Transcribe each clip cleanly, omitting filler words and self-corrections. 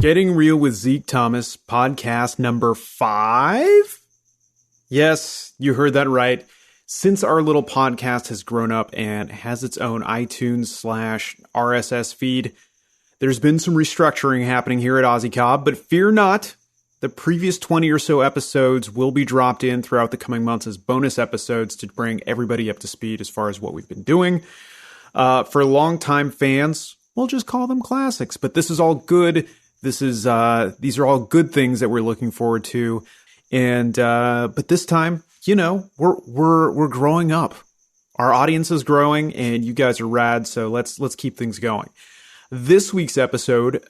Getting Real with Zeke Thomas, podcast number 5? Yes, you heard that right. Since our little podcast has grown up and has its own iTunes/RSS feed, there's been some restructuring happening here at Aussie Cobb, but fear not. The previous 20 or so episodes will be dropped in throughout the coming months as bonus episodes to bring everybody up to speed as far as what we've been doing. For longtime fans, we'll just call them classics, but this is all good. These are all good things that we're looking forward to. And, but this time, you know, we're growing up. Our audience is growing and you guys are rad. So let's keep things going. This week's episode,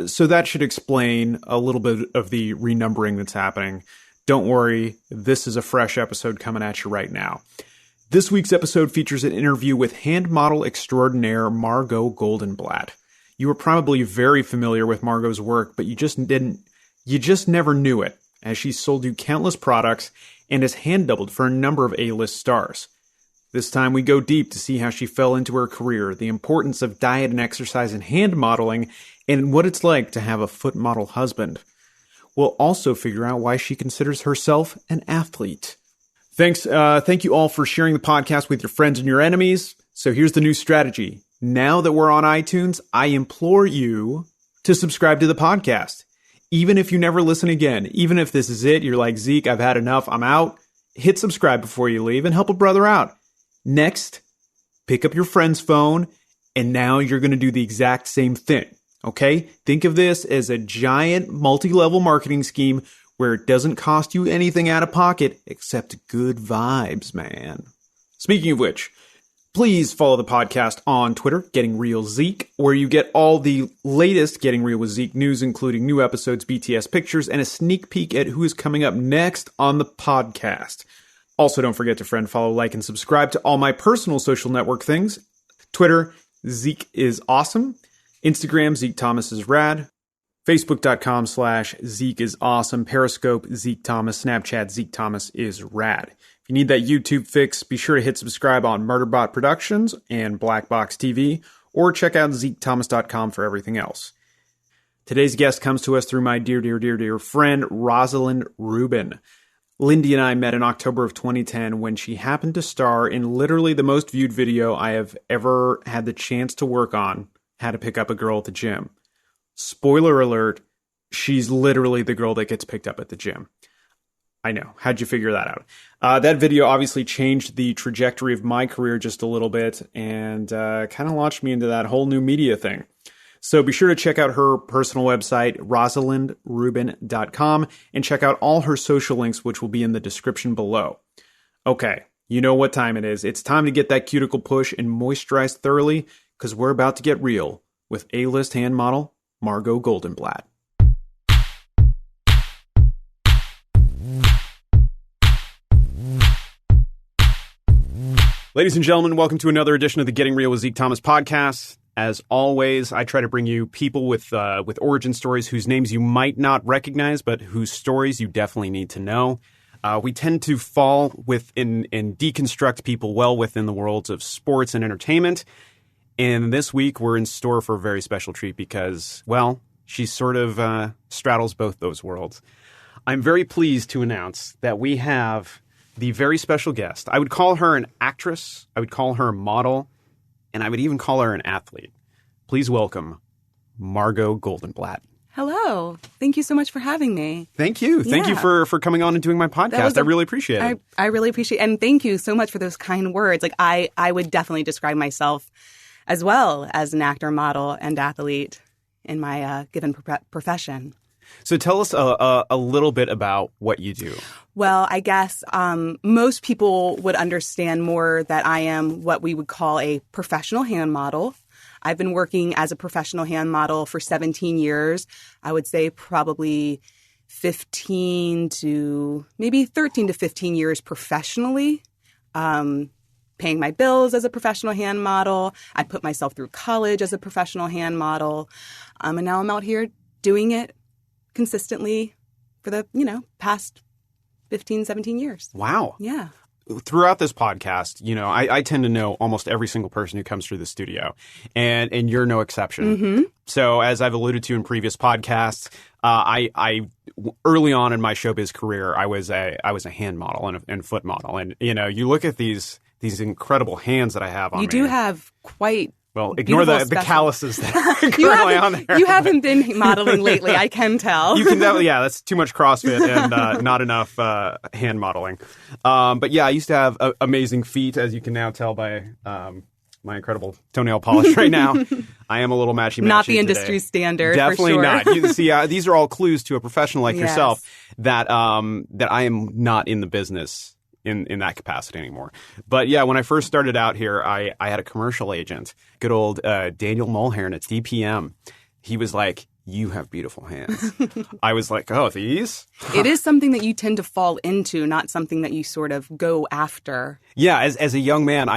so that should explain a little bit of the renumbering that's happening. Don't worry. This is a fresh episode coming at you right now. This week's episode features an interview with hand model extraordinaire Margot Goldenblatt. You were probably very familiar with Margot's work, but you just never knew it, as she's sold you countless products and has hand doubled for a number of A-list stars. This time we go deep to see how she fell into her career, the importance of diet and exercise and hand modeling, and what it's like to have a foot model husband. We'll also figure out why she considers herself an athlete. Thank you all for sharing the podcast with your friends and your enemies. So here's the new strategy. Now that we're on iTunes, I implore you to subscribe to the podcast. Even if you never listen again, even if this is it, you're like, Zeke, I've had enough, I'm out. Hit subscribe before you leave and help a brother out. Next, pick up your friend's phone, and now you're going to do the exact same thing, okay? Think of this as a giant multi-level marketing scheme where it doesn't cost you anything out of pocket except good vibes, man. Speaking of which, please follow the podcast on Twitter, Getting Real Zeke, where you get all the latest Getting Real with Zeke news, including new episodes, BTS pictures, and a sneak peek at who is coming up next on the podcast. Also, don't forget to friend, follow, like, and subscribe to all my personal social network things. Twitter, Zeke is awesome. Instagram, Zeke Thomas is rad. Facebook.com/Zeke is awesome. Periscope, Zeke Thomas. Snapchat, Zeke Thomas is rad. If you need that YouTube fix, be sure to hit subscribe on Murderbot Productions and Black Box TV, or check out ZekeThomas.com for everything else. Today's guest comes to us through my dear friend, Rosalind Rubin. Lindi and I met in October of 2010 when she happened to star in literally the most viewed video I have ever had the chance to work on, How to Pick Up a Girl at the Gym. Spoiler alert, she's literally the girl that gets picked up at the gym. I know. How'd you figure that out? That video obviously changed the trajectory of my career just a little bit and kind of launched me into that whole new media thing. So be sure to check out her personal website, rosalindrubin.com, and check out all her social links, which will be in the description below. Okay, you know what time it is. It's time to get that cuticle push and moisturize thoroughly, because we're about to get real with A-list hand model Margot Goldenblatt. Ladies and gentlemen, welcome to another edition of the Getting Real with Zeke Thomas podcast. As always, I try to bring you people with origin stories whose names you might not recognize, but whose stories you definitely need to know. We tend to fall within and deconstruct people well within the worlds of sports and entertainment. And this week, we're in store for a very special treat because, well, she sort of straddles both those worlds. I'm very pleased to announce that we have the very special guest. I would call her an actress, I would call her a model, and I would even call her an athlete. Please welcome Margot Goldenblatt. Hello. Thank you so much for having me. Thank you. Thank you for coming on and doing my podcast. I really appreciate it. I really appreciate it. And thank you so much for those kind words. Like I would definitely describe myself as well as an actor, model, and athlete in my given profession. So tell us a little bit about what you do. Well, I guess most people would understand more that I am what we would call a professional hand model. I've been working as a professional hand model for 17 years. I would say probably 15 to maybe 13 to 15 years professionally, paying my bills as a professional hand model. I put myself through college as a professional hand model. And now I'm out here doing it consistently for the, past 15, 17 years. Wow. Yeah. throughout this podcast, I tend to know almost every single person who comes through the studio, and you're no exception. Mm-hmm. So as I've alluded to in previous podcasts, I early on in my showbiz career, I was a hand model and foot model. And, you look at these incredible hands that I have on me. You do have quite... Well, ignore the calluses that are currently on there. You haven't been modeling lately, I can tell. You can definitely, that's too much CrossFit and not enough hand modeling. But yeah, I used to have amazing feet, as you can now tell by my incredible toenail polish right now. I am a little matchy-matchy Not the industry standard, Definitely for sure. not. You see, these are all clues to a professional like Yes. yourself that I am not in the business in that capacity anymore. But yeah, when I first started out here, I had a commercial agent, good old Daniel Mulhern at DPM. He was like, "You have beautiful hands." I was like, "Oh, these?" It is something that you tend to fall into, not something that you sort of go after. Yeah, as a young man,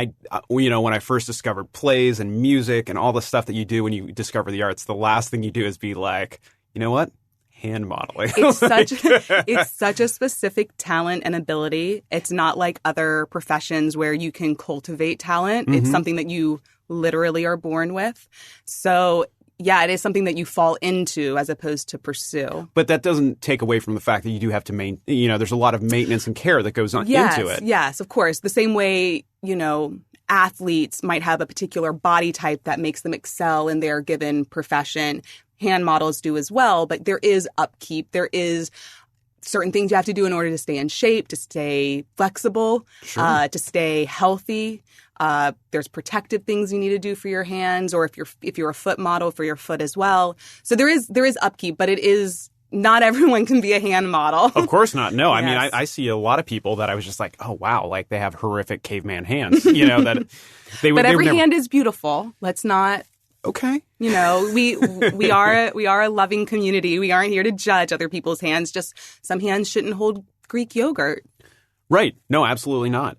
when I first discovered plays and music and all the stuff that you do when you discover the arts, the last thing you do is be like, you know what? Hand modeling. It's such a specific talent and ability. It's not like other professions where you can cultivate talent. Mm-hmm. It's something that you literally are born with. So yeah, it is something that you fall into as opposed to pursue. But that doesn't take away from the fact that you do have to there's a lot of maintenance and care that goes on into it. Yes, of course. The same way, athletes might have a particular body type that makes them excel in their given profession. Hand models do as well, but there is upkeep. There is certain things you have to do in order to stay in shape, to stay flexible, Sure. to stay healthy. There's protective things you need to do for your hands, or if you're a foot model, for your foot as well. So there is upkeep, but it is not everyone can be a hand model. Of course not. No, Yes. I mean, I see a lot of people that I was just like, oh wow, like they have horrific caveman hands. That they would. But every hand is beautiful. Let's not. Okay. We are a loving community. We aren't here to judge other people's hands. Just some hands shouldn't hold Greek yogurt. Right. No, absolutely not.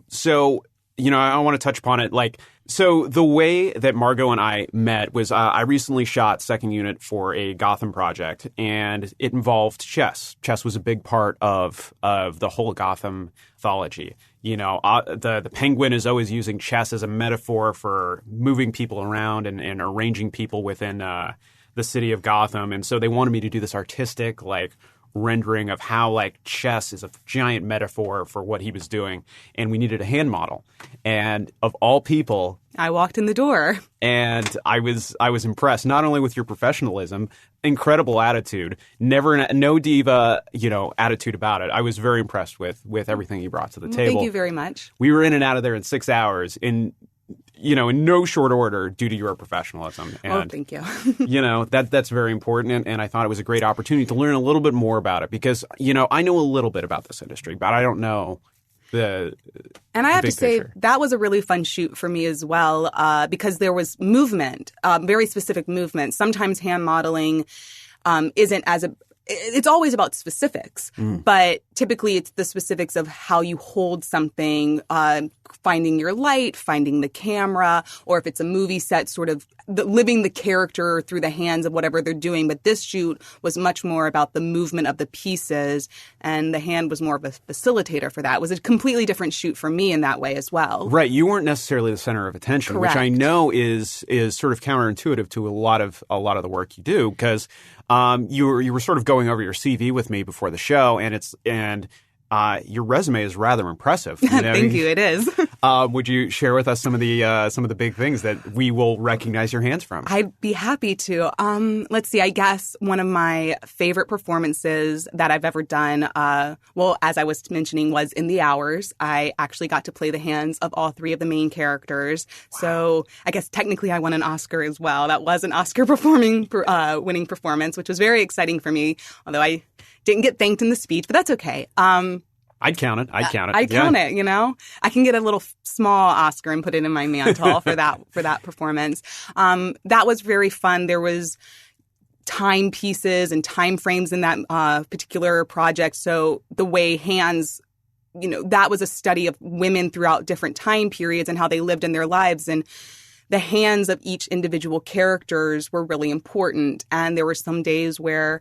So, I want to touch upon it. So the way that Margot and I met was I recently shot second unit for a Gotham project, and it involved chess. Chess was a big part of the whole Gotham mythology. The Penguin is always using chess as a metaphor for moving people around and arranging people within the city of Gotham. And so they wanted me to do this artistic, rendering of how chess is a giant metaphor for what he was doing, and we needed a hand model. And of all people, I walked in the door, and I was impressed not only with your professionalism, incredible attitude, no diva attitude about it. I was very impressed with everything you brought to the table. Thank you very much. We were in and out of there in 6 hours in no short order due to your professionalism. And, thank you. That's very important. And I thought it was a great opportunity to learn a little bit more about it because, I know a little bit about this industry, but I don't know And I have to say, picture. that was a really fun shoot for me as well, because there was movement, very specific movement. Sometimes hand modeling isn't it's always about specifics, but typically it's the specifics of how you hold something, finding your light, finding the camera, or if it's a movie set, sort of living the character through the hands of whatever they're doing. But this shoot was much more about the movement of the pieces, and the hand was more of a facilitator for that. It was a completely different shoot for me in that way as well. Right. You weren't necessarily the center of attention, Correct. which I know is sort of counterintuitive to a lot of the work you do, because you were sort of going over your CV with me before the show, and your resume is rather impressive. Thank you. It is. Would you share with us some of the big things that we will recognize your hands from? I'd be happy to. Let's see. I guess one of my favorite performances that I've ever done, as I was mentioning, was in The Hours. I actually got to play the hands of all three of the main characters. Wow. So I guess technically I won an Oscar as well. That was an Oscar winning performance, which was very exciting for me, although I didn't get thanked in the speech, but that's okay. I'd count it. I'd count it. I'd count it, I can get a little small Oscar and put it in my mantle for that performance. That was very fun. There was timepieces and time frames in that particular project. So the way hands, that was a study of women throughout different time periods and how they lived in their lives. And the hands of each individual characters were really important. And there were some days where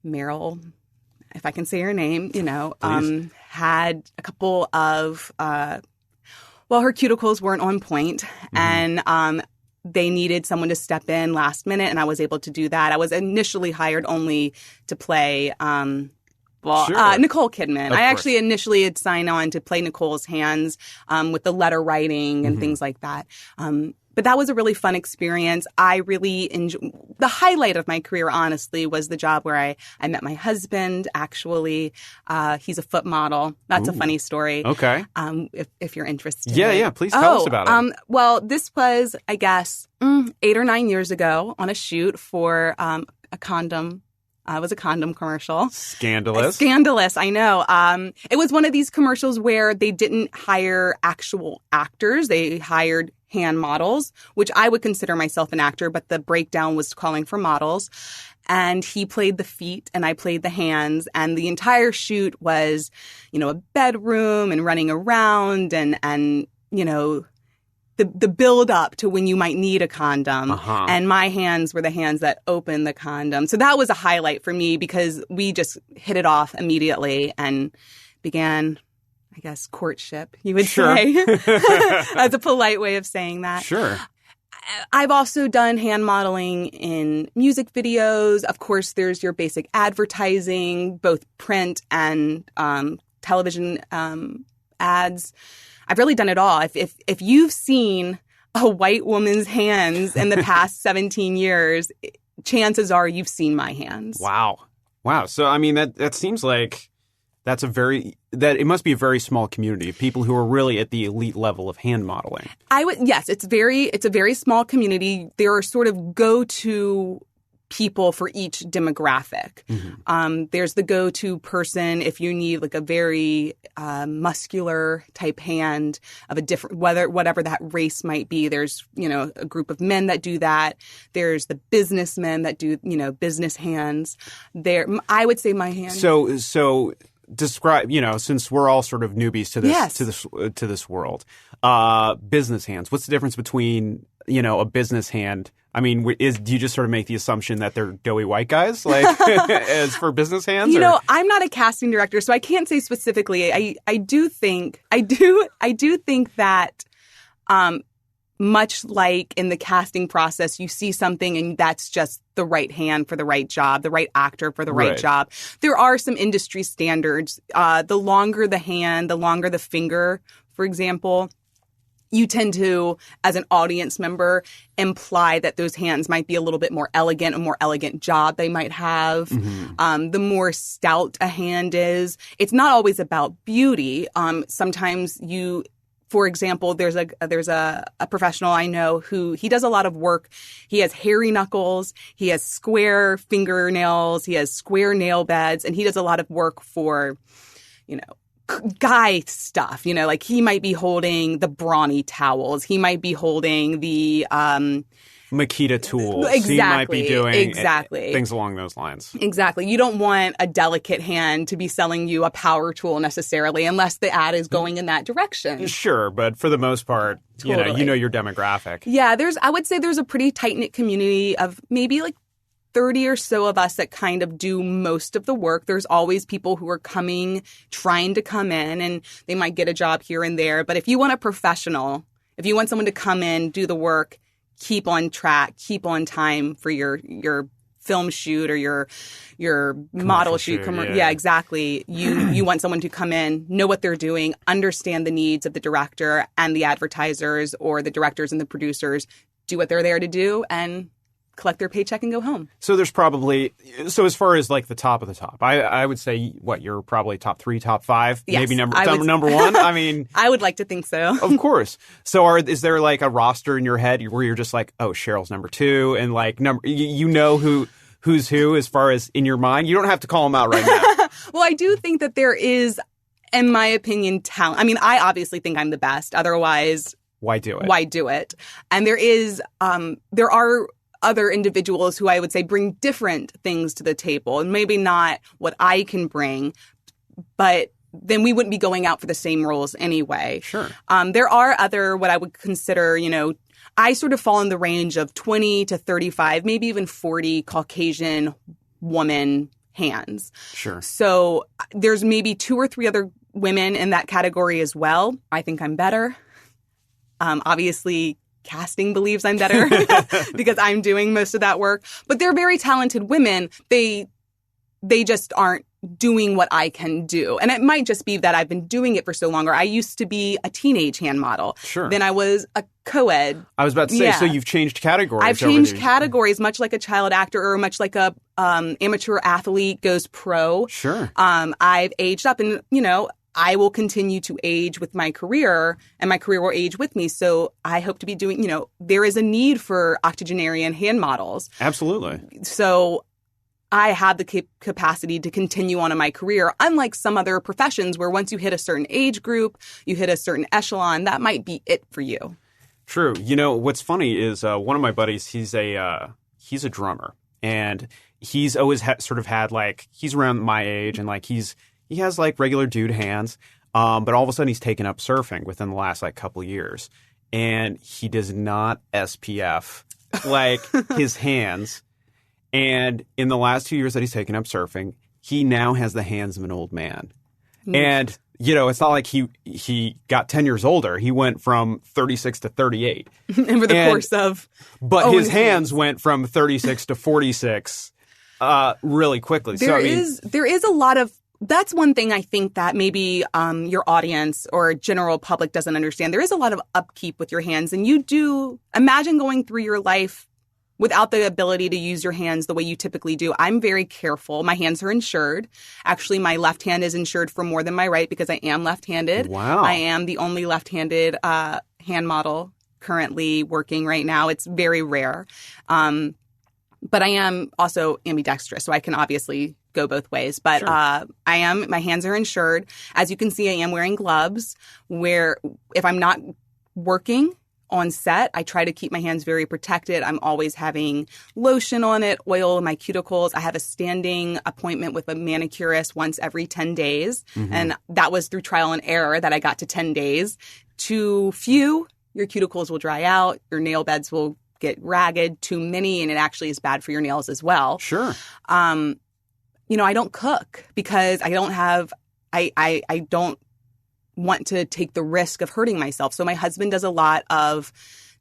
Meryl if I can say her name, had a couple of, her cuticles weren't on point, and they needed someone to step in last minute, and I was able to do that. I was initially hired only to play Nicole Kidman. I actually initially had signed on to play Nicole's hands with the letter writing and things like that. But that was a really fun experience. I really enjoyed the highlight of my career, honestly, was the job where I met my husband, actually. He's a foot model. That's a funny story. Okay. If you're interested. Yeah. Please tell us about it. Well, this was, I guess, 8 or 9 years ago on a shoot for a condom. It was a condom commercial. Scandalous, I know. It was one of these commercials where they didn't hire actual actors. They hired hand models, which I would consider myself an actor, but the breakdown was calling for models. And he played the feet and I played the hands. And the entire shoot was, a bedroom and running around and the build up to when you might need a condom. And my hands were the hands that opened the condom. So that was a highlight for me because we just hit it off immediately and began, I guess, courtship, you would say. That's a polite way of saying that. Sure. I've also done hand modeling in music videos. Of course, there's your basic advertising, both print and television ads. I've really done it all. If you've seen a white woman's hands in the past 17 years, chances are you've seen my hands. Wow. So, I mean, that seems like it must be a very small community of people who are really at the elite level of hand modeling. Yes, it's a very small community. There are sort of go-to people for each demographic. There's the go-to person if you need like a very muscular type hand of a different, whatever that race might be. There's, a group of men that do that. There's the businessmen that do, business hands. I would say my hand. So describe, since we're all sort of newbies to this, to this world, business hands. What's the difference between, a business hand? I mean, do you just sort of make the assumption that they're doughy white guys, like as for business hands? I'm not a casting director, so I can't say specifically. I do think that much like in the casting process, you see something and that's just the right hand for the right job, the right actor for the right job. There are some industry standards. The longer the hand, the longer the finger, for example, you tend to, as an audience member, imply that those hands might be a little bit more elegant, a more elegant job they might have. The more stout a hand is, it's not always about beauty. Sometimes for example, there's a professional I know who he does a lot of work. He has hairy knuckles, he has square fingernails, he has square nail beds, and he does a lot of work for, guy stuff. Like he might be holding the brawny towels, he might be holding the Makita tools. Exactly. He might be doing things along those lines. Exactly. You don't want a delicate hand to be selling you a power tool necessarily, unless the ad is going in that direction. Sure, but for the most part, totally. you know your demographic. Yeah, I would say there's a pretty tight-knit community of maybe like 30 or so of us that kind of do most of the work. There's always people who are trying to come in, and they might get a job here and there. But if you want a professional, if you want someone to come in, do the work, keep on track, keep on time for your film shoot or your model shoot. Yeah, exactly. You want someone to come in, know what they're doing, understand the needs of the director and the advertisers, or the directors and the producers, do what they're there to do, and collect their paycheck and go home. So there's probably, as far as like the top of the top, I would say you're probably top 3, top 5, yes, maybe number 1. I mean, I would like to think so. Of course. So is there like a roster in your head where you're just like, oh, Cheryl's number 2, and like who's who as far as in your mind? You don't have to call them out right now. Well, I do think that there is, in my opinion, talent. I mean, I obviously think I'm the best. Otherwise, why do it? And there are other individuals who I would say bring different things to the table, and maybe not what I can bring, but then we wouldn't be going out for the same roles anyway. Sure. There are other, what I would consider, I sort of fall in the range of 20 to 35, maybe even 40 Caucasian woman hands. Sure. So there's maybe 2 or 3 other women in that category as well. I think I'm better. Obviously, casting believes I'm better because I'm doing most of that work. But they're very talented women. They just aren't doing what I can do. And it might just be that I've been doing it for so long. Or I used to be a teenage hand model. Sure. Then I was a co-ed. I was about to say, so you've changed categories. I've changed categories, much like a child actor or much like a amateur athlete goes pro. Sure. I've aged up and, I will continue to age with my career and my career will age with me. So I hope to be doing, there is a need for octogenarian hand models. Absolutely. So I have the capacity to continue on in my career, unlike some other professions where once you hit a certain age group, you hit a certain echelon, that might be it for you. True. What's funny is one of my buddies, he's a drummer, and he's always sort of had he's around my age, and he has regular dude hands, but all of a sudden he's taken up surfing within the last couple of years, and he does not SPF his hands. And in the last 2 years that he's taken up surfing, he now has the hands of an old man. Mm. And, it's not like he got 10 years older. He went from 36 to 38. And for the course of... But his hands went from 36 to 46 really quickly. There is a lot of... That's one thing I think that maybe your audience or general public doesn't understand. There is a lot of upkeep with your hands. And you do... Imagine going through your life without the ability to use your hands the way you typically do. I'm very careful. My hands are insured. Actually, my left hand is insured for more than my right because I am left-handed. Wow. I am the only left-handed hand model currently working right now. It's very rare. But I am also ambidextrous, so I can obviously go both ways. But sure. My hands are insured. As you can see, I am wearing gloves where if I'm not working on set, I try to keep my hands very protected. I'm always having lotion on it, oil in my cuticles. I have a standing appointment with a manicurist once every 10 days. Mm-hmm. And that was through trial and error that I got to 10 days. Too few, your cuticles will dry out. Your nail beds will get ragged. Too many, and it actually is bad for your nails as well. Sure. I don't cook because I don't want to take the risk of hurting myself. So my husband does a lot of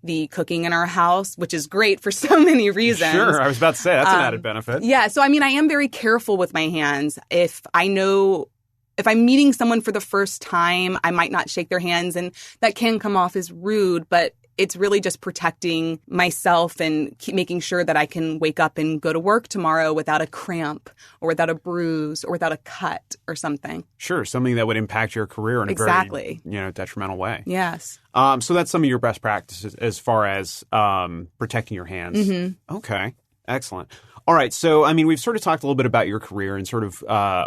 the cooking in our house, which is great for so many reasons. Sure. I was about to say, that's an added benefit. Yeah. So, I am very careful with my hands. If I'm meeting someone for the first time, I might not shake their hands, and that can come off as rude, but it's really just protecting myself and keep making sure that I can wake up and go to work tomorrow without a cramp or without a bruise or without a cut or something. Sure, something that would impact your career in a very detrimental way. Yes. So that's some of your best practices as far as protecting your hands. Mm-hmm. Okay, excellent. All right, so we've sort of talked a little bit about your career and sort of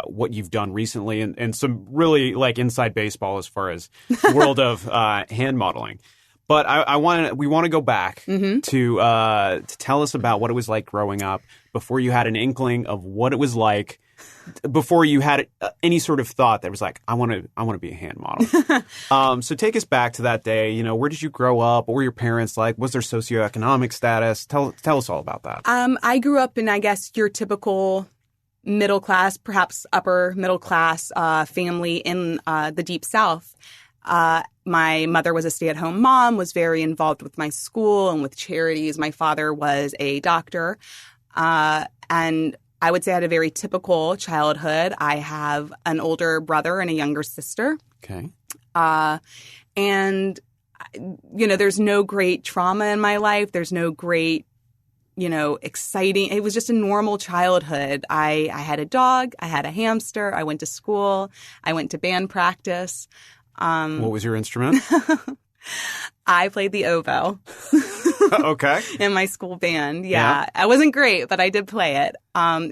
what you've done recently and some really inside baseball as far as the world of hand modeling. But we want to go back mm-hmm. to tell us about what it was like growing up before you had an inkling of what it was like, before you had any sort of thought that was I want to be a hand model. So take us back to that day. Where did you grow up? What were your parents like? Was there socioeconomic status? Tell us all about that. I grew up in, I guess, your typical middle class, perhaps upper middle class family in the Deep South. My mother was a stay-at-home mom, was very involved with my school and with charities. My father was a doctor. And I would say I had a very typical childhood. I have an older brother and a younger sister. Okay. And, there's no great trauma in my life. There's no great, exciting. It was just a normal childhood. I had a dog. I had a hamster. I went to school. I went to band practice. What was your instrument? I played the oboe. Okay. In my school band. Yeah. I wasn't great, but I did play it.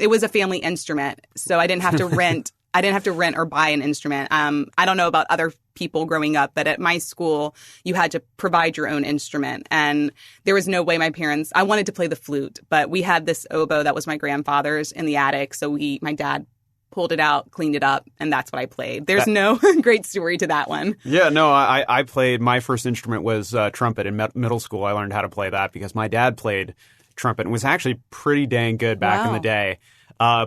It was a family instrument, so I didn't have to rent. I didn't have to rent or buy an instrument. I don't know about other people growing up, but at my school, you had to provide your own instrument. And there was no way I wanted to play the flute, but we had this oboe that was my grandfather's in the attic. So my dad pulled it out, cleaned it up, and that's what I played. There's no great story to that one. Yeah, no, I played, my first instrument was trumpet in middle school. I learned how to play that because my dad played trumpet and was actually pretty dang good back in the day.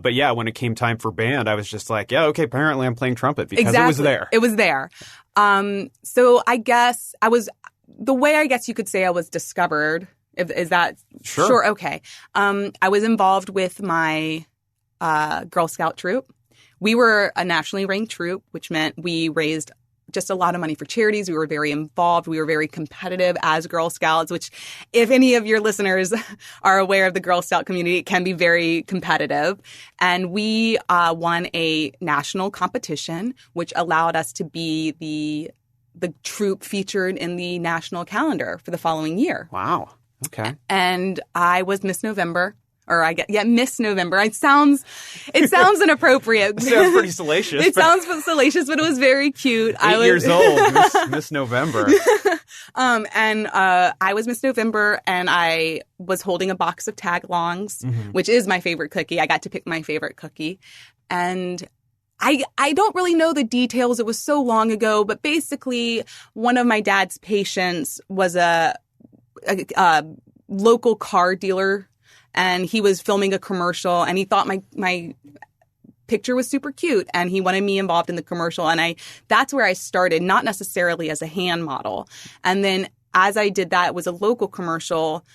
But yeah, when it came time for band, I was just like, yeah, okay, apparently I'm playing trumpet because it was there. It was there. So I guess the way I guess you could say I was discovered. Is that sure? Okay. I was involved with my Girl Scout troop. We were a nationally ranked troop, which meant we raised just a lot of money for charities. We were very involved. We were very competitive as Girl Scouts, which if any of your listeners are aware of the Girl Scout community, it can be very competitive. And we won a national competition, which allowed us to be the troop featured in the national calendar for the following year. Wow. Okay. And I was Miss November. Miss November. It sounds inappropriate. It sounds pretty salacious. It sounds salacious, but it was very cute. 8 years old, Miss November. And I was Miss November, and I was holding a box of tag-longs, which is my favorite cookie. I got to pick my favorite cookie. And I don't really know the details. It was so long ago, but basically one of my dad's patients was a local car dealer. And he was filming a commercial, and he thought my picture was super cute, and he wanted me involved in the commercial. And that's where I started, not necessarily as a hand model. And then as I did that, it was a local commercial.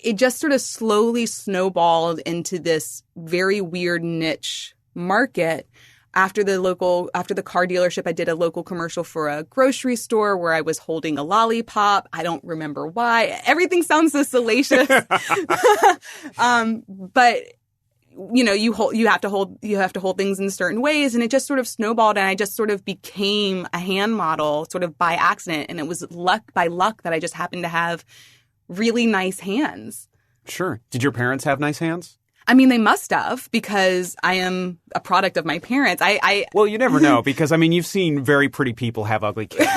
It just sort of slowly snowballed into this very weird niche market. After the car dealership, I did a local commercial for a grocery store where I was holding a lollipop. I don't remember why. Everything sounds so salacious. But you have to hold things in certain ways, and it just sort of snowballed, and I just sort of became a hand model sort of by accident, and it was luck that I just happened to have really nice hands. Sure. Did your parents have nice hands? I mean, they must have, because I am a product of my parents. Well, you never know, because, I mean, you've seen very pretty people have ugly kids,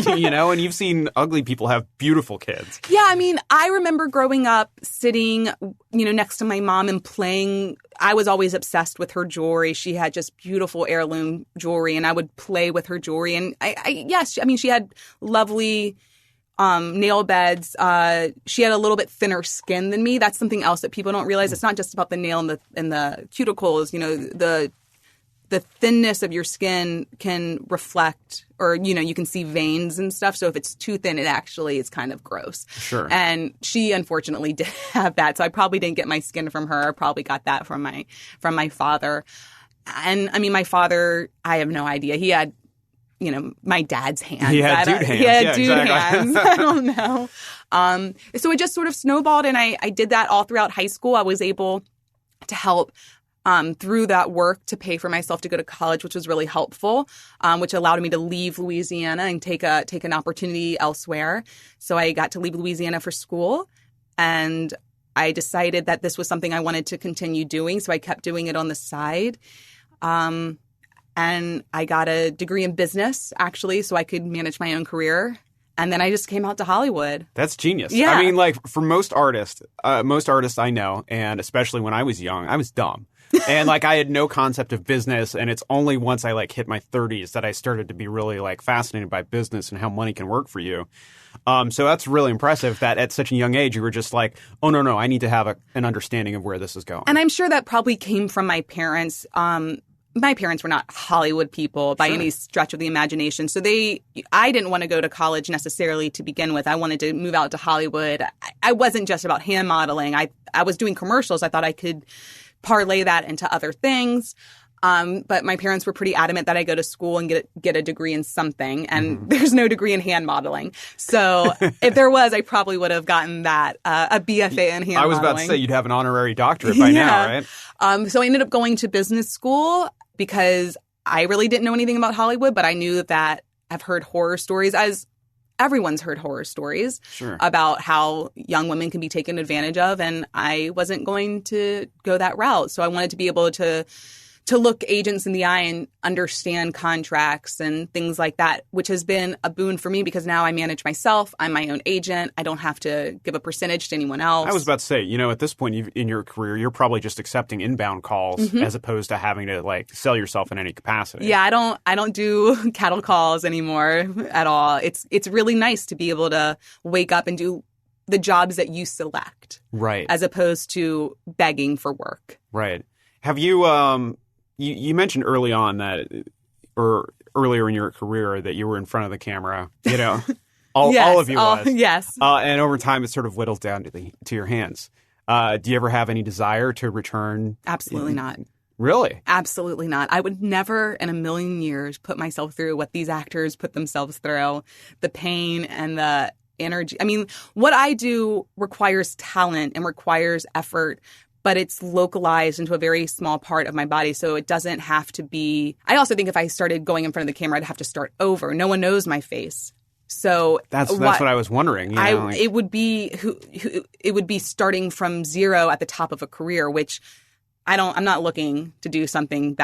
and you've seen ugly people have beautiful kids. Yeah, I mean, I remember growing up sitting, next to my mom and playing. I was always obsessed with her jewelry. She had just beautiful heirloom jewelry, and I would play with her jewelry. And she had lovely nail beds. She had a little bit thinner skin than me. That's something else that people don't realize. It's not just about the nail and the cuticles. The thinness of your skin can reflect, or you can see veins and stuff. So if it's too thin, it's kind of gross. Sure. And she unfortunately did have that. So I probably didn't get my skin from her. I probably got that from my father. And I mean, my father, I have no idea. He had my dad's hands. He had dude hands. He had dude exactly. hands. I don't know. So it just sort of snowballed, and I did that all throughout high school. I was able to help through that work to pay for myself to go to college, which was really helpful, which allowed me to leave Louisiana and take an opportunity elsewhere. So I got to leave Louisiana for school, and I decided that this was something I wanted to continue doing. So I kept doing it on the side. And I got a degree in business, actually, so I could manage my own career. And then I just came out to Hollywood. That's genius. Yeah. I mean, like, for most artists I know, and especially when I was young, I was dumb. And, like, I had no concept of business. And it's only once I, hit my 30s that I started to be really, fascinated by business and how money can work for you. So that's really impressive that at such a young age, you were just like, oh, no, I need to have an understanding of where this is going. And I'm sure that probably came from my parents. My parents were not Hollywood people by any stretch of the imagination. So I didn't want to go to college necessarily to begin with. I wanted to move out to Hollywood. I wasn't just about hand modeling. I was doing commercials. I thought I could parlay that into other things. But my parents were pretty adamant that I go to school and get a degree in something. And there's no degree in hand modeling. So if there was, I probably would have gotten that, a BFA in hand modeling. I was about to say you'd have an honorary doctorate by now, right? So I ended up going to business school because I really didn't know anything about Hollywood, but I knew that I've heard horror stories, as everyone's heard horror stories about how young women can be taken advantage of. And I wasn't going to go that route. So I wanted to be able to look agents in the eye and understand contracts and things like that, which has been a boon for me because now I manage myself. I'm my own agent. I don't have to give a percentage to anyone else. I was about to say, at this point in your career, you're probably just accepting inbound calls as opposed to having to sell yourself in any capacity. Yeah, I don't do cattle calls anymore at all. It's really nice to be able to wake up and do the jobs that you select. Right. As opposed to begging for work. Right. Have you, you mentioned early on that, or earlier in your career, that you were in front of the camera, you know, all of you was. Yes. And over time, it sort of whittles down to your hands. Do you ever have any desire to return? Absolutely not. Really? Absolutely not. I would never in a million years put myself through what these actors put themselves through, the pain and the energy. I mean, what I do requires talent and requires effort, but it's localized into a very small part of my body. So it doesn't have to be. I also think if I started going in front of the camera, I'd have to start over. No one knows my face. So that's what I was wondering. You know, it would be it would be starting from zero at the top of a career, which I'm not looking to do something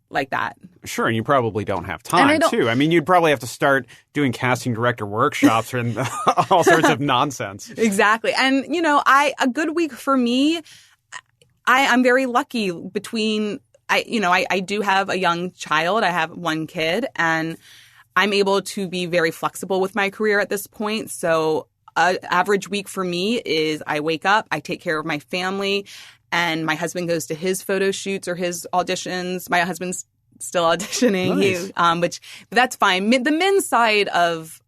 like that. Sure, and you probably don't have time, too. I mean, you'd probably have to start doing casting director workshops and all sorts of nonsense. Exactly. And, you know, a good week for me, I'm very lucky between, I do have a young child. I have one kid, and I'm able to be very flexible with my career at this point. So an average week for me is I wake up, I take care of my family, and my husband goes to his photo shoots or his auditions. My husband's still auditioning, nice. But that's fine. The men's side of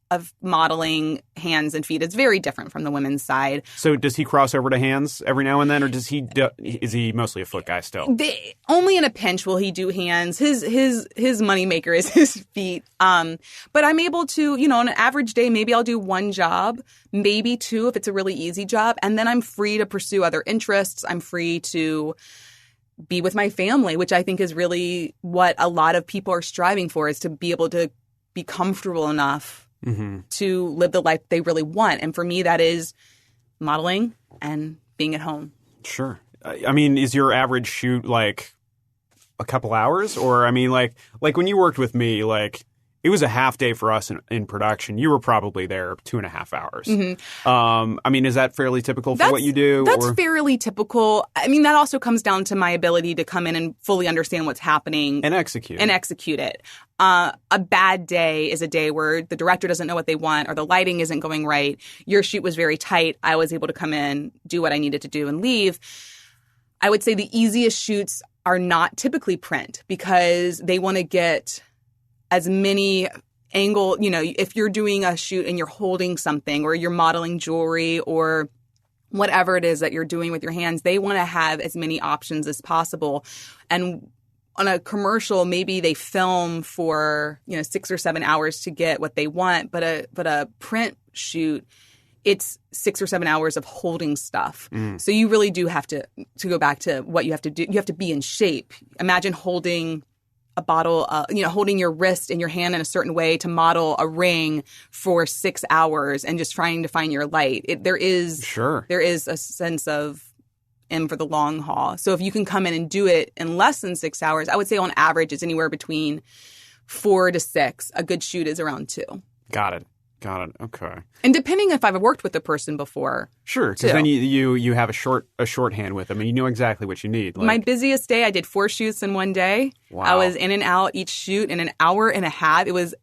modeling hands and feet is very different from the women's side. So does he cross over to hands every now and then, or is he mostly a foot guy still? Only in a pinch will he do hands. His moneymaker is his feet. But I'm able to, you know, on an average day, maybe I'll do one job, maybe two if it's a really easy job, and then I'm free to pursue other interests. I'm free to be with my family, which I think is really what a lot of people are striving for, is to be able to be comfortable enough to live the life they really want. And for me, that is modeling and being at home. Sure. I mean, is your average shoot like a couple hours? Or, I mean, like when you worked with me, like it was a half day for us in production. You were probably there 2.5 hours. I mean, is that fairly typical for what you do? That's fairly typical. I mean, that also comes down to my ability to come in and fully understand what's happening. And execute it. A bad day is a day where the director doesn't know what they want or the lighting isn't going right. Your shoot was very tight. I was able to come in, do what I needed to do, and leave. I would say the easiest shoots are not typically print because they want to get as many angle, you know, if you're doing a shoot and you're holding something or you're modeling jewelry or whatever it is that you're doing with your hands, they want to have as many options as possible. And on a commercial, maybe they film for, 6 or 7 hours to get what they want, but a print shoot, it's 6 or 7 hours of holding stuff. So you really do have to go back to what you have to do. You have to be in shape. Imagine holding a bottle, holding your wrist and your hand in a certain way to model a ring for 6 hours and just trying to find your light. There is a sense of in for the long haul. So if you can come in and do it in less than 6 hours, I would say on average it's anywhere between 4 to 6. A good shoot is around 2. Got it. Okay. And depending if I've worked with the person before. Sure, because then you have a shorthand with them and you know exactly what you need. My busiest day, I did 4 shoots in one day. Wow. I was in and out each shoot in an hour and a half. It was,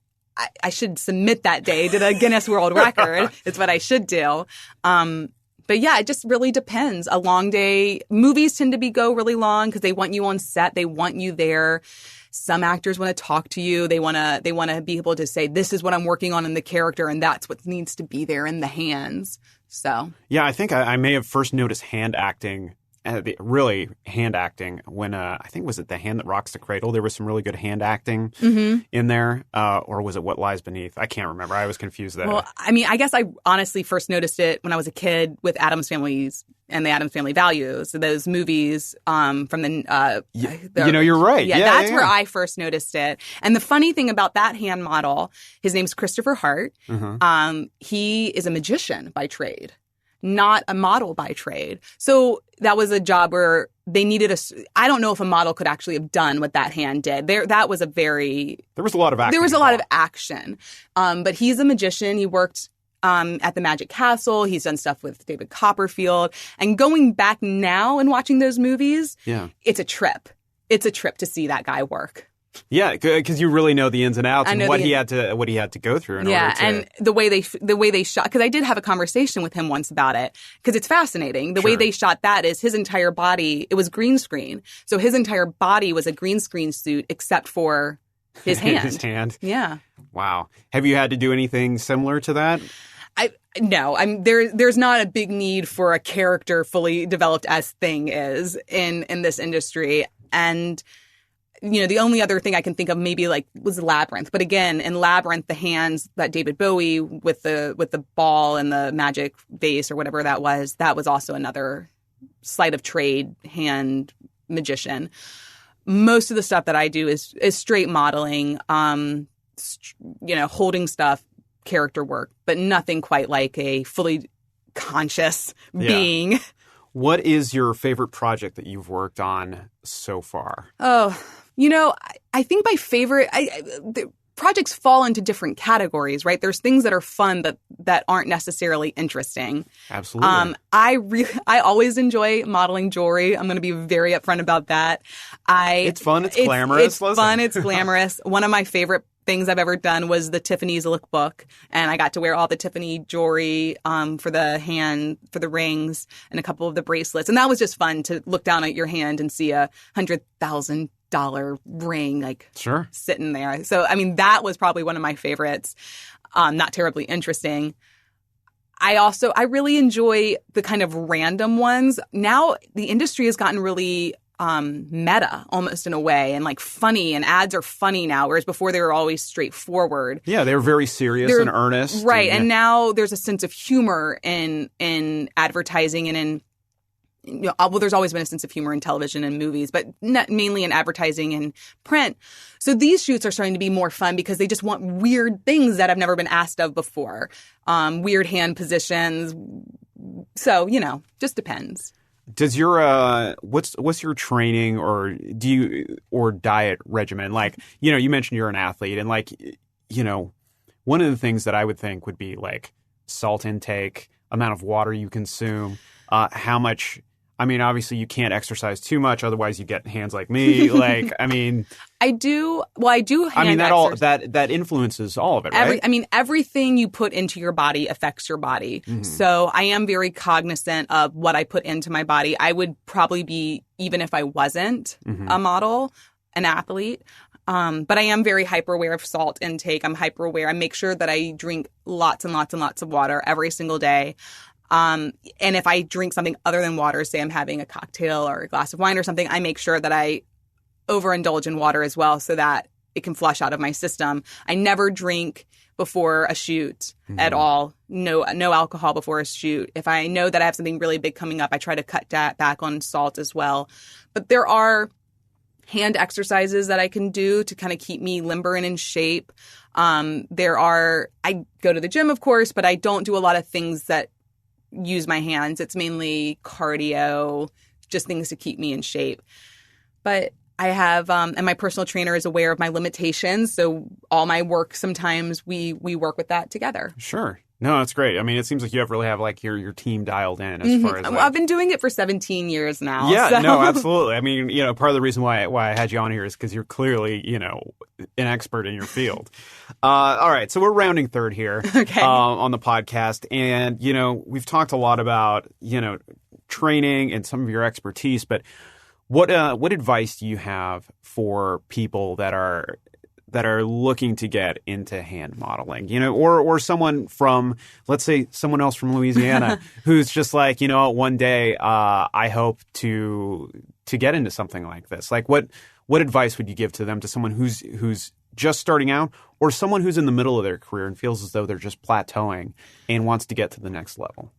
I should submit that day to the Guinness World Record. It's what I should do. But yeah, it just really depends. A long day. Movies tend to go really long because they want you on set. They want you there. Some actors want to talk to you. They want to be able to say, this is what I'm working on in the character, and that's what needs to be there in the hands. So yeah, I think I may have first noticed hand acting when I think was it The Hand That Rocks the Cradle. There was some really good hand acting in there, or was it What Lies Beneath? I can't remember. I was confused there. Well, I mean, I guess I honestly first noticed it when I was a kid with Addams Family's and the Addams Family Values, those movies from the you're right. Yeah, that's where I first noticed it. And the funny thing about that hand model, his name's Christopher Hart. He is a magician by trade, not a model by trade. So that was a job where they needed I don't know if a model could actually have done what that hand did. There was a lot of action. But he's a magician. He worked at the Magic Castle. He's done stuff with David Copperfield. And going back now and watching those movies, it's a trip. It's a trip to see that guy work. Yeah, because you really know the ins and outs and what the he had to go through in order to. And the way they shot, because I did have a conversation with him once about it, because it's fascinating. The way they shot that is his entire body, it was green screen. So his entire body was a green screen suit except for his hand. His hand. Yeah. Wow. Have you had to do anything similar to that? No, there's not a big need for a character fully developed as Thing is in this industry. And, the only other thing I can think of maybe was Labyrinth. But again, in Labyrinth, the hands that David Bowie with the ball and the magic vase or whatever that was also another sleight of trade hand magician. Most of the stuff that I do is straight modeling, holding stuff, character work, but nothing quite like a fully conscious being. What is your favorite project that you've worked on so far? Oh, I think my favorite the projects fall into different categories, right? There's things that are fun that aren't necessarily interesting. Absolutely. I always enjoy modeling jewelry. I'm going to be very upfront about that. It's fun. It's glamorous. It's fun. It's glamorous. One of my favorite things I've ever done was the Tiffany's lookbook, and I got to wear all the Tiffany jewelry for the rings and a couple of the bracelets, and that was just fun to look down at your hand and see a $100,000 ring sitting there. So that was probably one of my favorites. Not terribly interesting. I really enjoy the kind of random ones. Now the industry has gotten really meta almost in a way, and funny, and ads are funny now, whereas before they were always straightforward. Yeah, they were very serious and earnest. Right. And now there's a sense of humor in advertising and in, there's always been a sense of humor in television and movies, but mainly in advertising and print. So these shoots are starting to be more fun because they just want weird things that have never been asked of before. Weird hand positions. So, just depends. Does your what's your training or diet regimen? You mentioned you're an athlete, and one of the things that I would think would be salt intake, amount of water you consume, how much. Obviously you can't exercise too much, otherwise you get hands like me. I do. Well, I do. That influences all of it, right? Everything you put into your body affects your body. Mm-hmm. So I am very cognizant of what I put into my body. I would probably be, even if I wasn't a model, an athlete. But I am very hyper aware of salt intake. I'm hyper aware. I make sure that I drink lots and lots and lots of water every single day. And if I drink something other than water, say I'm having a cocktail or a glass of wine or something, I make sure that I overindulge in water as well so that it can flush out of my system. I never drink before a shoot at all. No alcohol before a shoot. If I know that I have something really big coming up, I try to cut back on salt as well. But there are hand exercises that I can do to kind of keep me limber and in shape. I go to the gym, of course, but I don't do a lot of things that use my hands. It's mainly cardio, just things to keep me in shape. But I have, and my personal trainer is aware of my limitations. So all my work, sometimes we work with that together. Sure. No, that's great. It seems like you really have your team dialed in as far as Well, I've been doing it for 17 years now. Yeah, so. No, absolutely. Part of the reason why I had you on here is because you're clearly, an expert in your field. All right. So we're rounding third here on the podcast. And, we've talked a lot about, training and some of your expertise, but what advice do you have for people that are looking to get into hand modeling, or someone from, let's say, someone else from Louisiana who's just one day I hope to get into something like this. What advice would you give to them, to someone who's just starting out, or someone who's in the middle of their career and feels as though they're just plateauing and wants to get to the next level?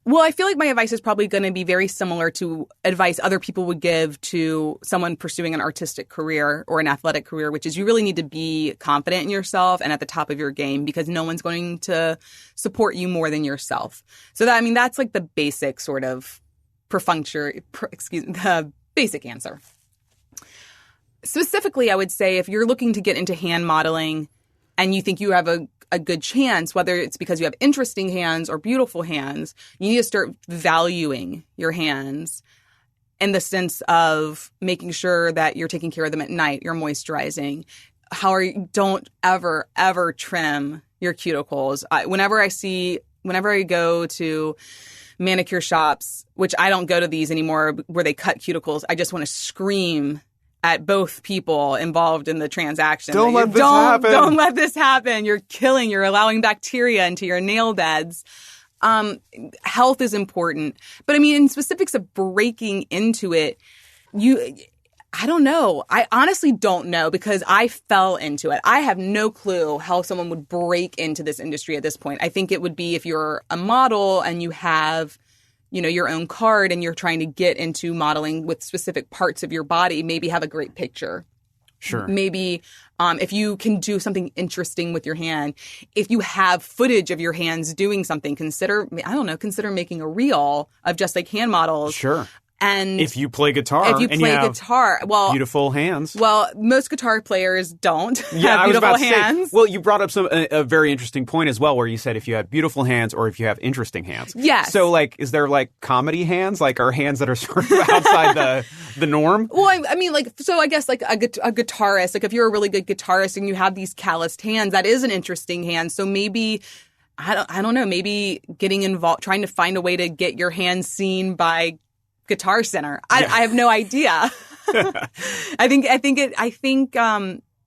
Well, I feel like my advice is probably going to be very similar to advice other people would give to someone pursuing an artistic career or an athletic career, which is you really need to be confident in yourself and at the top of your game, because no one's going to support you more than yourself. So that's the basic sort of the basic answer. Specifically, I would say if you're looking to get into hand modeling and you think you have a good chance, whether it's because you have interesting hands or beautiful hands, you need to start valuing your hands in the sense of making sure that you're taking care of them at night, you're moisturizing. Don't ever trim your cuticles. Whenever I go to manicure shops, which I don't go to these anymore, where they cut cuticles, I just want to scream at both people involved in the transaction. Don't let this happen. Don't let this happen. You're allowing bacteria into your nail beds. Health is important. But I mean, in specifics of breaking into it, I don't know. I honestly don't know because I fell into it. I have no clue how someone would break into this industry at this point. I think it would be if you're a model and you have, your own card and you're trying to get into modeling with specific parts of your body, maybe have a great picture. Sure. Maybe if you can do something interesting with your hand, if you have footage of your hands doing something, consider making a reel of just like hand models. Sure. And if you play guitar, well, beautiful hands. Well, most guitar players don't have I was beautiful about to hands. Say, well, you brought up a very interesting point as well, where you said if you have beautiful hands or if you have interesting hands. Yes. So, is there comedy hands, or hands that are sort of outside the norm? Well, I guess a guitarist, if you're a really good guitarist and you have these calloused hands, that is an interesting hand. So maybe. I don't know. Maybe getting involved, trying to find a way to get your hands seen by Guitar Center. I have no idea. I think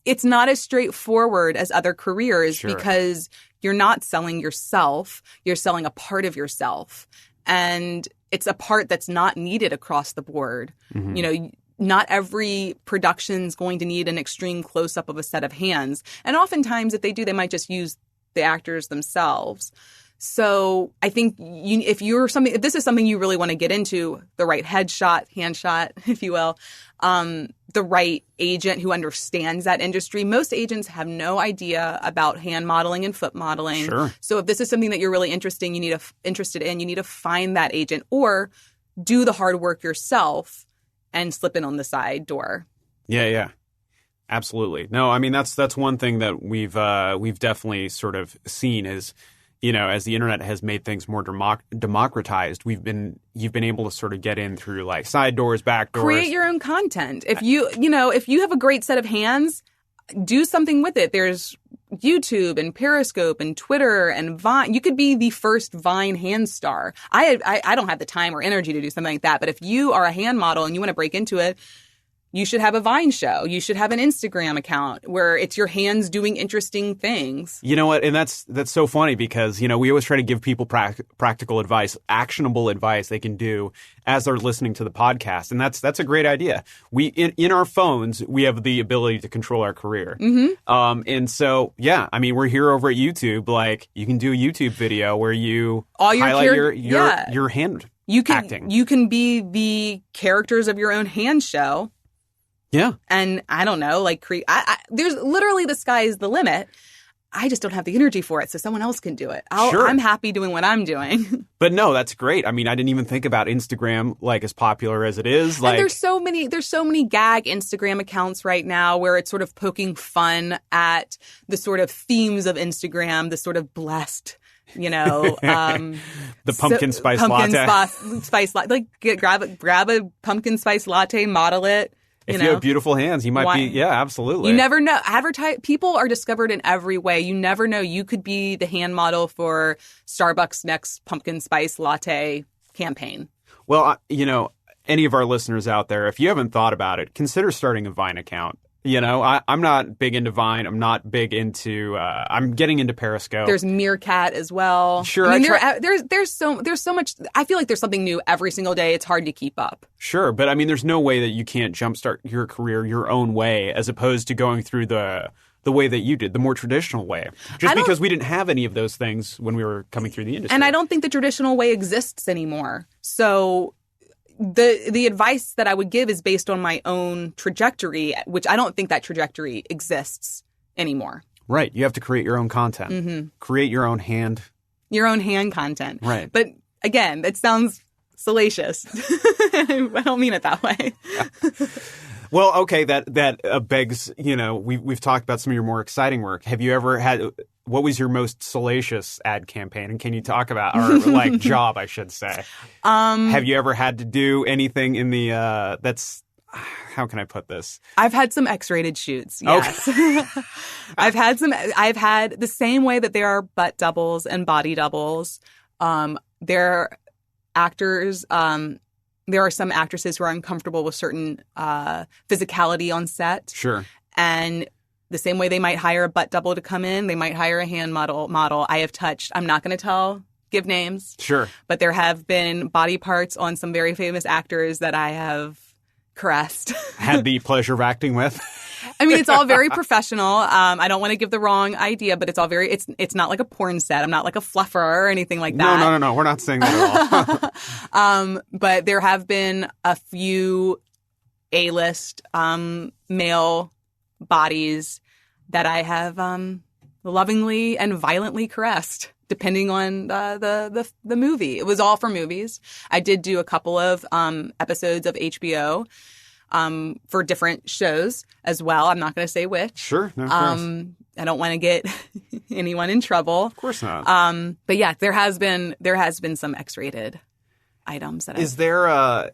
it's not as straightforward as other careers because you're not selling yourself. You're selling a part of yourself. And it's a part that's not needed across the board. Mm-hmm. Not every production's going to need an extreme close-up of a set of hands. And oftentimes, if they do, they might just use the actors themselves. So I think if this is something you really want to get into, the right hand shot, if you will, the right agent who understands that industry. Most agents have no idea about hand modeling and foot modeling. Sure. So if this is something that you're really interested in, you need to find that agent or do the hard work yourself and slip in on the side door. Yeah. Absolutely. No, I mean, that's one thing that we've definitely sort of seen is, as the internet has made things more democratized, you've been able to sort of get in through side doors, back doors. Create your own content. If you have a great set of hands, do something with it. There's YouTube and Periscope and Twitter and Vine. You could be the first Vine hand star. I don't have the time or energy to do something like that. But if you are a hand model and you want to break into it, you should have a Vine show. You should have an Instagram account where it's your hands doing interesting things. You know what? And that's so funny because, we always try to give people practical advice, actionable advice they can do as they're listening to the podcast. And that's a great idea. We in our phones, we have the ability to control our career. Mm-hmm. And so, we're here over at YouTube. You can do a YouTube video where you highlight your hand acting. You can be the characters of your own hand show. Yeah. And I don't know, there's literally the sky is the limit. I just don't have the energy for it, so someone else can do it. I'm happy doing what I'm doing. But no, that's great. I mean, I didn't even think about Instagram as popular as it is. And there's so many gag Instagram accounts right now where it's sort of poking fun at the sort of themes of Instagram, the sort of blessed. The pumpkin spice latte. Grab a pumpkin spice latte, model it. If you have beautiful hands, you might be. Yeah, absolutely. You never know. People are discovered in every way. You never know. You could be the hand model for Starbucks' next pumpkin spice latte campaign. Well, any of our listeners out there, if you haven't thought about it, consider starting a Vine account. I'm not big into Vine. I'm not big into. I'm getting into Periscope. There's Meerkat as well. Sure, there's so much. I feel like there's something new every single day. It's hard to keep up. Sure, but there's no way that you can't jumpstart your career your own way, as opposed to going through the way that you did, the more traditional way. Just because we didn't have any of those things when we were coming through the industry. And I don't think the traditional way exists anymore. So. The advice that I would give is based on my own trajectory, which I don't think that trajectory exists anymore. Right. You have to create your own content. Mm-hmm. Create your own hand. Your own hand content. Right. But again, it sounds salacious. I don't mean it that way. Well, okay, that begs, we've talked about some of your more exciting work. Have you ever had what was your most salacious ad campaign? And can you talk about, or like job, I should say? Have you ever had to do anything in the, how can I put this? I've had some X-rated shoots. Yes. Okay. I've had the same way that there are butt doubles and body doubles. There are actors, there are some actresses who are uncomfortable with certain physicality on set. Sure. And the same way they might hire a butt double to come in, they might hire a hand model. I have touched, I'm not going to give names. Sure. But there have been body parts on some very famous actors that I have caressed. Had the pleasure of acting with. I mean, it's all very professional. I don't want to give the wrong idea, but it's all very, it's not like a porn set. I'm not like a fluffer or anything like that. No. We're not saying that at all. But there have been a few A-list male bodies that I have lovingly and violently caressed, depending on the movie. It was all for movies. I did do a couple of episodes of HBO for different shows as well. I'm not going to say which. Sure. No, of course. I don't want to get anyone in trouble. Of course not. But yeah, there has been some X-rated items that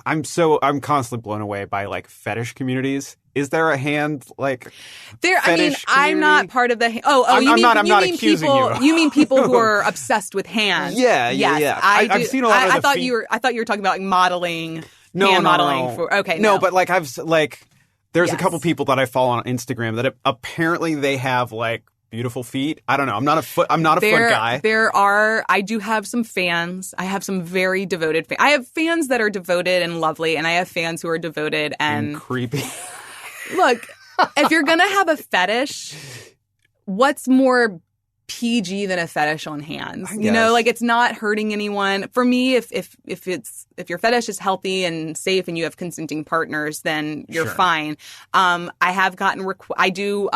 I'm constantly blown away by like fetish communities. Is there a hand like there? I mean, I'm not part of the. I'm not accusing you. You mean people who are obsessed with hands? Yeah. I've seen a lot of. I thought you were talking about like modeling. Modeling for but like there's a couple people that I follow on Instagram that apparently they have like beautiful feet. I don't know. I'm not a foot guy. I do have some fans. I have some very devoted fans. I have fans that are devoted and lovely, and I have fans who are devoted and creepy. Look, if you're gonna have a fetish, what's more PG than a fetish on hands? You know, like it's not hurting anyone. For me, if your fetish is healthy and safe and you have consenting partners, then you're fine. I have gotten I do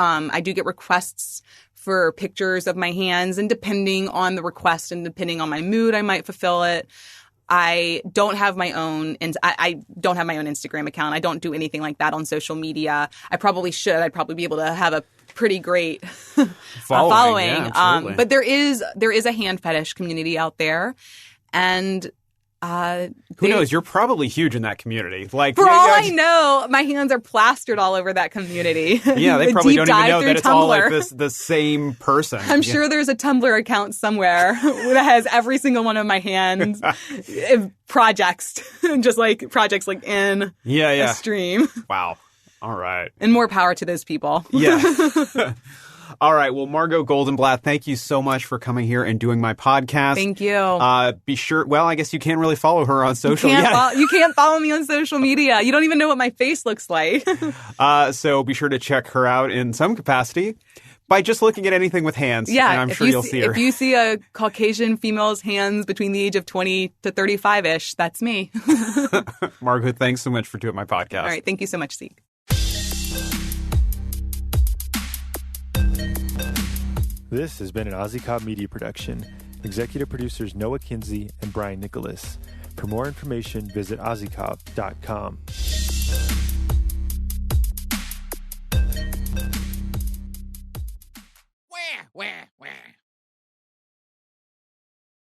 get requests for pictures of my hands, and depending on the request and depending on my mood, I might fulfill it. I don't have my own Instagram account. I don't do anything like that on social media. I probably should. I'd probably be able to have a pretty great following. Yeah, but there is a hand fetish community out there, and who knows? You're probably huge in that community. Like for all I know, my hands are plastered all over that community. Yeah, they probably don't even know that it's all like the same person. I'm sure there's a Tumblr account somewhere that has every single one of my hands projects, just like projects like in a stream. Wow. All right. And more power to those people. Yeah. All right. Well, Margot Goldenblatt, thank you so much for coming here and doing my podcast. Thank you. Be sure. Well, I guess you can't really follow her on social media. You can't follow me on social media. You don't even know what my face looks like. So be sure to check her out in some capacity by just looking at anything with hands. Yeah. And I'm sure you'll see her. If you see a Caucasian female's hands between the age of 20 to 35-ish, that's me. Margot, thanks so much for doing my podcast. All right. Thank you so much, Zeke. This has been an Ozzy Cobb Media production. Executive producers Noah Kinsey and Brian Nicholas. For more information, visit ozzycobb.com.